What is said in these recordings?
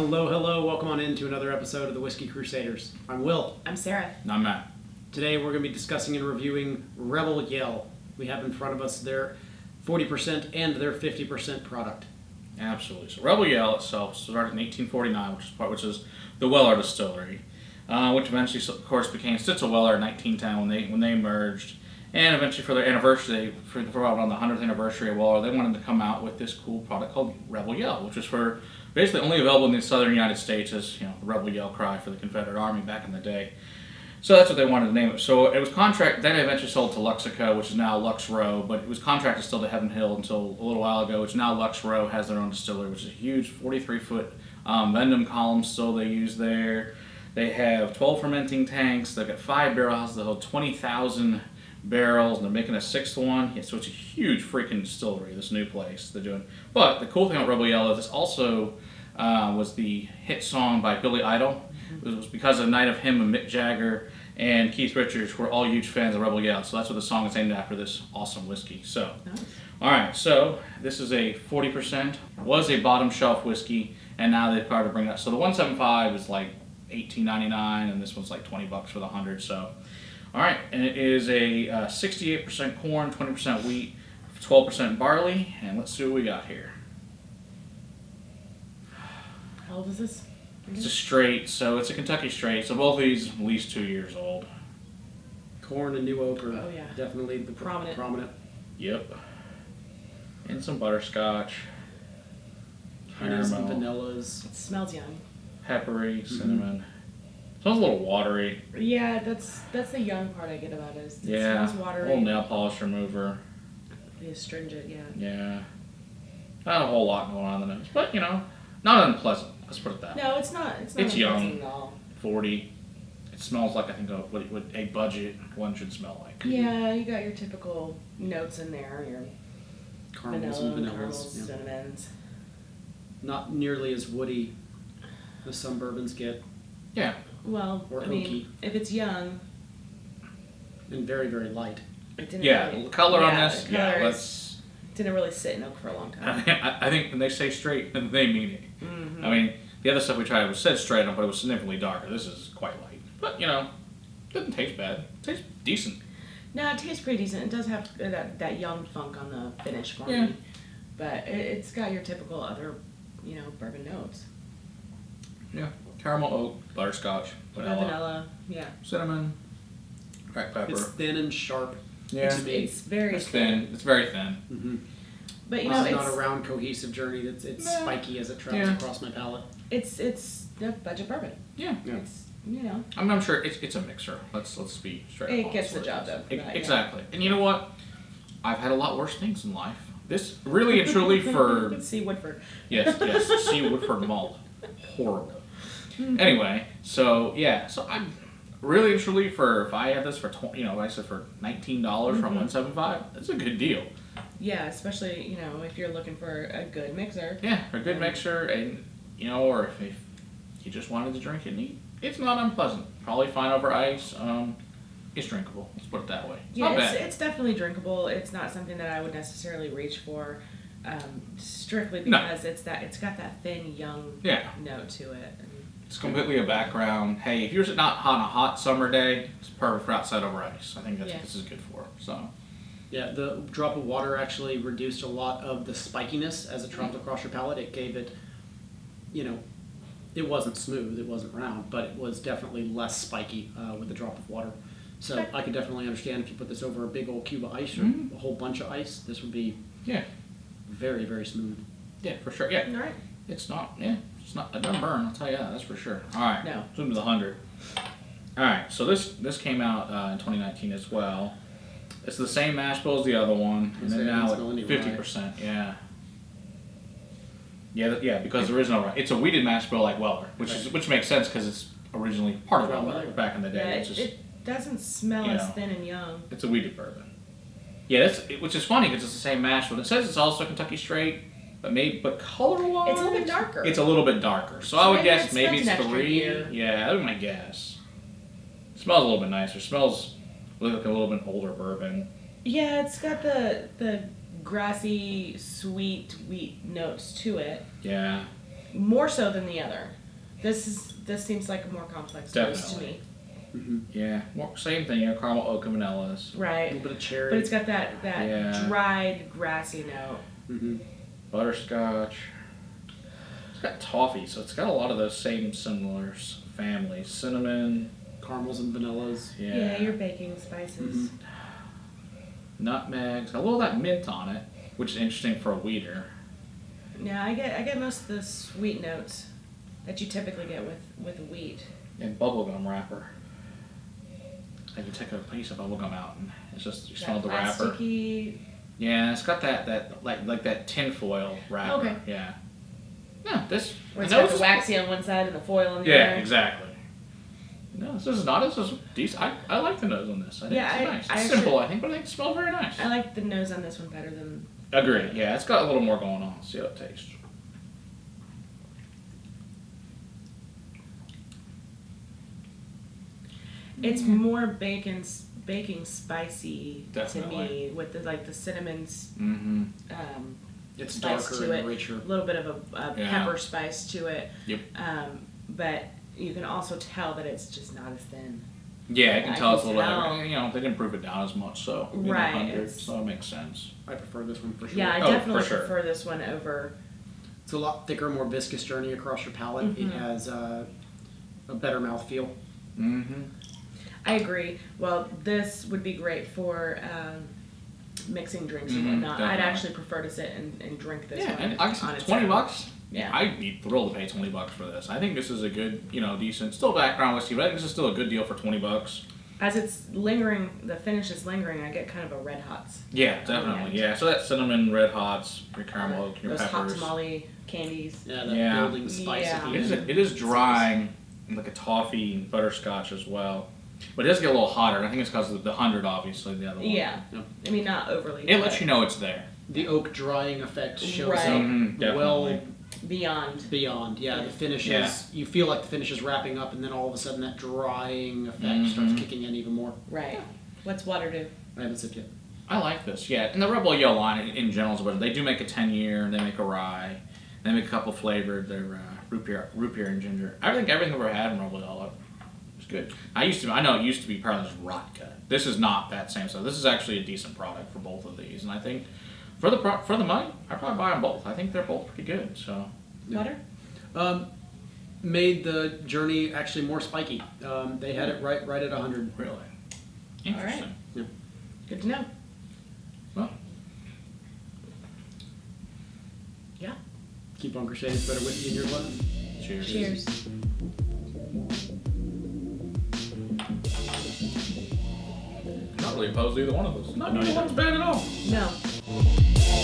Hello, hello. Welcome on into another episode of the Whiskey Crusaders. I'm Will. I'm Sarah. And I'm Matt. Today we're going to be discussing and reviewing Rebell Yell. We have in front of us their 40% and their 50% product. Absolutely. So Rebell Yell itself started in 1849, which is the Weller Distillery, which eventually, of course, became Stitzel Weller in 1910 when they merged. And eventually, for their anniversary, for around the 100th anniversary of Weller, they wanted to come out with this cool product called Rebell Yell, which was for basically only available in the southern United States as, the Rebel Yell cry for the Confederate Army back in the day. So that's what they wanted to name it. So it was contract. Then it eventually sold to Luxico, which is now Lux Row, but it was contracted still to Heaven Hill until a little while ago, which now Lux Row has their own distillery, which is a huge 43-foot Vendom column still they use there. They have 12 fermenting tanks. They've got 5 barrel houses that hold 20,000 barrels, and they're making a 6th one. Yeah, so it's a huge freaking distillery, this new place they're doing. But the cool thing about Rebell Yell is this also was the hit song by Billy Idol. It was because of the night of him and Mick Jagger and Keith Richards were all huge fans of Rebell Yell. So that's what the song is named after, this awesome whiskey. So, nice. All right, so this is a 40%, was a bottom shelf whiskey, and now they've started to bring that. So the 175 is like $18.99, and this one's like $20 for the 100. So, all right, and it is a 68% corn, 20% wheat, 12% barley, and let's see what we got here. How old is this? It's a straight, so it's a Kentucky Straight. So both of these at least 2 years old. Corn and new oak are yeah. definitely the prominent. Yep. And some butterscotch. Honey's and Caramel. vanillas. It smells young. Peppery, cinnamon. Smells a little watery. Yeah, that's the young part I get about it. It Yeah. smells watery. A little nail polish remover. The astringent, yeah. Yeah. Not a whole lot going on in the nose, but not unpleasant. Let's put it that way. No, it's not. It's young. At all. 40. It smells like, I think, what a budget one should smell like. Yeah, you got your typical notes in there. Your Caramels vanilla, and vanillas. caramels, Yeah. cinnamons. Not nearly as woody as some bourbons get. Yeah. Well, Or I mean, oaky. if it's young, And very, very light. it didn't Yeah, really, the color on yeah, this, the yeah, color let's... didn't really sit in oak for a long time. I think when they say straight, then they mean it. Mm-hmm. I mean, the other stuff we tried was said straight up, but it was significantly darker. This is quite light. But, doesn't taste bad. It tastes decent. No, it tastes pretty decent. It does have that young funk on the finish for Yeah. me. But it's got your typical other, bourbon notes. Yeah. Caramel, oak, butterscotch, Vanilla, yeah. cinnamon, cracked pepper. It's thin and sharp. Yeah. It's very It's thin. It's very thin. Mm-hmm. But This is not a round, cohesive journey. It's spiky as it travels across my palate. it's a budget bourbon. Yeah. It's I'm sure it's a mixer. Let's be straight up. it gets the job done. Exactly. And you know what? I've had a lot worse things in life. This really and truly for See Woodford. yes, see Woodford malt. Horrible. Anyway, so I'm really and truly if I had this for I said for $19 from 175, that's a good deal. Yeah, especially if you're looking for a good mixer. Yeah, for a good mixer, and or if you just wanted to drink it neat, it's not unpleasant. Probably fine over ice. It's drinkable. Let's put it that way. It's Yeah, not bad. it's definitely drinkable. It's not something that I would necessarily reach for, strictly because it's got that thin young note to it. It's completely a background. Hey, if you're not on a hot summer day, it's perfect for outside over ice. I think that's what this is good for. So. Yeah, the drop of water actually reduced a lot of the spikiness as it traveled across your palate. It gave it, it wasn't smooth, it wasn't round, but it was definitely less spiky with the drop of water. So I could definitely understand if you put this over a big old cube of ice or a whole bunch of ice, this would be very, very smooth. Yeah, for sure. Yeah. All right. It's not, it doesn't burn, I'll tell you that, that's for sure. All right. No. Zoom to the 100. All right, so this came out in 2019 as well. It's the same mash bill as the other one, and then now at 50%. Yeah. Yeah, because there is no. It's a weeded mash bill like Weller, which makes sense because it's originally part of Weller back in the day. Yeah, it doesn't smell as thin and young. It's a weeded bourbon. Yeah, which is funny because it's the same mash bill. It says it's also Kentucky Straight, but color-wise, it's a little bit darker. It's a little bit darker. So I would guess maybe it's 3. Year. Yeah, that would be my guess. It smells a little bit nicer. It smells like a little bit older bourbon. Yeah, it's got the grassy, sweet wheat notes to it. Yeah. more so than the other. This seems like a more complex nose to me. Mm-hmm. Yeah, same thing. Caramel, oak, and vanillas. Right. A little bit of cherry. But it's got that dried, grassy note. Mm-hmm. Butterscotch. It's got toffee, so it's got a lot of those same similar families. Cinnamon. Caramels and vanillas. Yeah, your baking spices. Mm-hmm. Nutmeg. It's got a little of that mint on it, which is interesting for a wheater. Yeah, I get most of the sweet notes that you typically get with wheat. And bubblegum wrapper. Like you take a piece of bubblegum out and it's just, you smell the wrapper. Plasticky. Yeah, it's got that like that tin foil wrapper. Okay. Yeah. Yeah, this. Where it's got the waxy on one side and the foil on the other. Yeah, exactly. No, this is decent. I like the nose on this. I think it's nice. It's simple, I think, but I think it smells very nice. I like the nose on this one better than... Agreed. Yeah, it's got a little more going on. Let's see how it tastes. It's more baking spicy Definitely. to me with the cinnamons. Mm-hmm. It's spice darker to and it. richer. A little bit of a pepper spice to it. Yep. But you can also tell that it's just not as thin. Yeah, I can tell it's a little tell. bit. They didn't proof it down as much, so Right, 100, so it makes sense. I prefer this one for sure. Yeah, I Oh, definitely for sure. prefer this one over. It's a lot thicker, more viscous journey across your palate. Mm-hmm. It has a better mouthfeel. Mm-hmm. I agree. Well, this would be great for mixing drinks and whatnot. Definitely. I'd actually prefer to sit and drink this Yeah, one and on honestly, its $20. own. Yeah. I'd be thrilled to pay $20 for this. I think this is a good, decent, still background whiskey, but I think this is still a good deal for $20. As it's lingering, the finish is lingering, I get kind of a red hots. Yeah, definitely. Yeah, so that cinnamon, red hots, your caramel, oak, your Those peppers. hot tamale candies. Yeah, that Yeah. building spice. Yeah. at the end. It is drying, like a toffee and butterscotch as well. But it does get a little hotter. I think it's because of the 100, obviously, the other one. Yeah. Yep. I mean, not overly. It lets you know it's there. The oak drying effect shows Right. up Definitely. well Beyond. beyond. Yeah, Yeah. the finish is, Yeah. you feel like the finish is wrapping up, and then all of a sudden that drying effect starts kicking in even more. Right. What's water do? I haven't sipped yet. I like this, yeah. And the Rebel Yell line in general is better. They do make a 10-year, they make a rye, they make a couple flavored. They're root beer and ginger. I think everything I've ever had in Rebel Yell is good. I know it used to be part of this rot gut. This is not that same stuff. This is actually a decent product for both of these, and I think for the money, I'd probably buy them both. I think they're both pretty good. So Water? Made the journey actually more spiky. They had it right at 100. really interesting. Yeah. Good to know. Well, Yeah. Keep on Crusaders, better whiskey in your glass. cheers. Cheers. Not really opposed to either one of those. Not No, either neither. one's bad at all. No.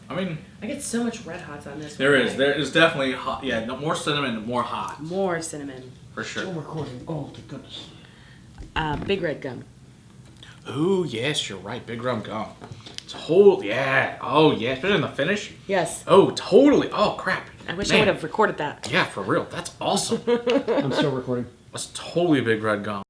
I mean, I get so much red hots on this there one. is. There is definitely hot. Yeah, no, more cinnamon, more hot. More cinnamon. For sure. recording. Oh, thank goodness. Big red gum. Ooh, yes, you're right. Big rum gum. Totally. Yeah. Oh, yeah. Especially in the finish. Yes. Oh, totally. Oh, crap. I wish Man. I would have recorded that. Yeah, for real. That's awesome. I'm still recording. That's totally a big red gum.